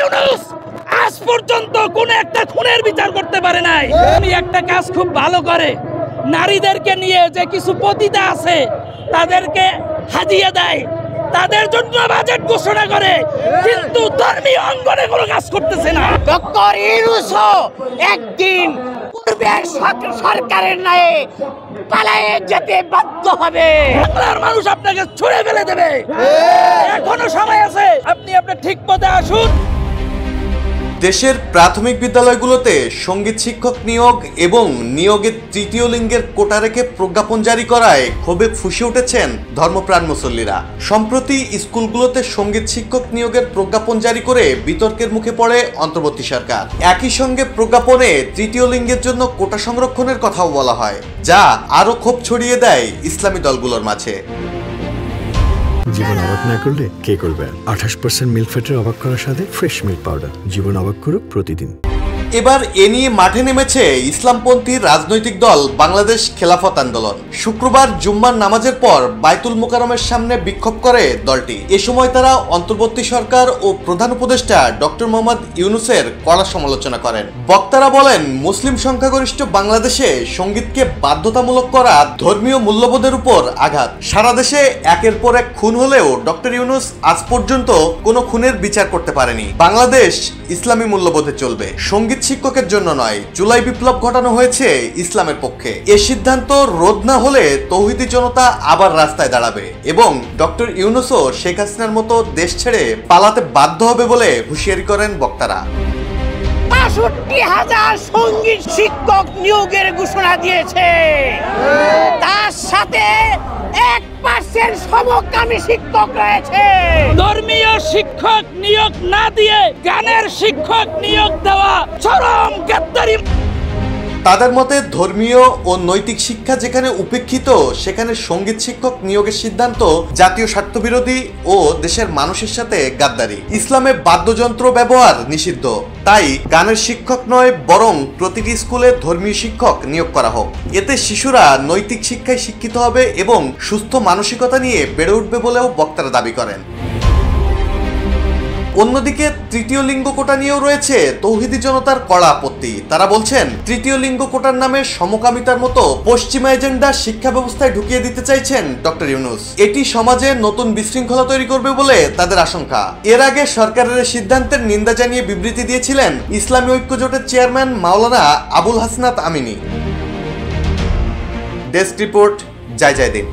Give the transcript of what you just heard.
ইউনূস আজ পর্যন্ত কোন একটা খুনের বিচার করতে পারে নাই। উনি একটা কাজ খুব ভালো করে, নারীদেরকে নিয়ে যে কিছু পতিতা আছে তাদেরকে হাজিয়ে দেয়, তাদের জন্য বাজেট ঘোষণা করে, কিন্তু ধর্মীয় অঙ্গনে কোনো কাজ করতেছে না। ডক্টর ইউনূস একদিন পূর্বের সরকারের ন্যায় পালায়ে যেতে বাধ্য হবে। বাংলার মানুষ আপনাকে ছুঁড়ে ফেলে দেবে, এখনো সময় আছে, আপনি আপনার ঠিক পথে আসুন। দেশের প্রাথমিক বিদ্যালয়গুলোতে সঙ্গীত শিক্ষক নিয়োগ এবং নিয়োগের তৃতীয় লিঙ্গের কোটা রেখে প্রজ্ঞাপন জারি করায় ক্ষোভে ফুঁসে উঠেছেন ধর্মপ্রাণ মুসল্লিরা। সম্প্রতি স্কুলগুলোতে সঙ্গীত শিক্ষক নিয়োগের প্রজ্ঞাপন জারি করে বিতর্কের মুখে পড়ে অন্তর্বর্তী সরকার। একই সঙ্গে প্রজ্ঞাপনে তৃতীয় লিঙ্গের জন্য কোটা সংরক্ষণের কথাও বলা হয়, যা আরও ক্ষোভ ছড়িয়ে দেয় ইসলামী দলগুলোর মাঝে। জীবন অবাক না করলে কে করবে? 28% মিল্ক ফ্যাটের অবাক করার সাথে ফ্রেশ মিল্ক পাউডার। জীবন অবাক করুক প্রতিদিন। এবার এ নিয়ে মাঠে নেমেছে ইসলামপন্থী রাজনৈতিক দল বাংলাদেশ খেলাফত আন্দোলন। শুক্রবার জুম্মার নামাজের পর বাইতুল মোকাররমের সামনে বিক্ষোভ করে দলটি। এ সময় তারা অন্তর্বর্তী সরকার ও প্রধান উপদেষ্টা ডক্টর মোহাম্মদ ইউনূসের কড়া সমালোচনা করেন। বক্তারা বলেন, মুসলিম সংখ্যাগরিষ্ঠ বাংলাদেশে সঙ্গীতকে বাধ্যতামূলক করা ধর্মীয় মূল্যবোধের উপর আঘাত। সারা দেশে একের পর এক খুন হলেও ডক্টর ইউনূস আজ পর্যন্ত কোনো খুনের বিচার করতে পারেনি। বাংলাদেশ ইসলামী মূল্যবোধে চলবে, সঙ্গীত শিক্ষকের জন্য নয়। জুলাই বিপ্লব ঘটানো হয়েছে ইসলামের পক্ষে। এ সিদ্ধান্ত রোধ না হলে তৌহিদি জনতা আবার রাস্তায় দাঁড়াবে এবং ডক্টর ইউনূসও শেখ হাসিনার মতো দেশ ছেড়ে পালাতে বাধ্য হবে বলে হুঁশিয়ারি করেন বক্তারা। ৬৫,০০০ সঙ্গীত শিক্ষক নিয়োগের ঘোষণা দিয়েছে, তার সাথে 1% সমকামী শিক্ষক রয়েছে। ধর্মীয় শিক্ষক নিয়োগ না দিয়ে গানের শিক্ষক নিয়োগ দেওয়া চরম গাদ্দারি। তাদের মতে ধর্মীয় ও নৈতিক শিক্ষা যেখানে উপেক্ষিত, সেখানে সঙ্গীত শিক্ষক নিয়োগের সিদ্ধান্ত জাতীয় স্বার্থবিরোধী ও দেশের মানুষের সাথে গাদ্দারি। ইসলামে বাদ্যযন্ত্র ব্যবহার নিষিদ্ধ, তাই গানের শিক্ষক নয় বরং প্রতিটি স্কুলে ধর্মীয় শিক্ষক নিয়োগ করা হোক। এতে শিশুরা নৈতিক শিক্ষায় শিক্ষিত হবে এবং সুস্থ মানসিকতা নিয়ে বেড়ে উঠবে বলেও বক্তারা দাবি করেন। অন্যদিকে তৃতীয় লিঙ্গ কোটা নিয়েও রয়েছে তৌহিদি জনতার কড়া আপত্তি। তারা বলছেন, তৃতীয় লিঙ্গ কোটার নামে সমকামিতার মতো পশ্চিমা এজেন্ডা শিক্ষা ব্যবস্থায় ঢুকিয়ে দিতে চাইছেন ডক্টর ইউনূস। এটি সমাজে নতুন বিশৃঙ্খলা তৈরি করবে বলে তাদের আশঙ্কা। এর আগে সরকারের সিদ্ধান্তের নিন্দা জানিয়ে বিবৃতি দিয়েছিলেন ইসলামী ঐক্যজোটের chairman Maulana Abul Hasnat Amini. Desk report, জয় জয় দিন।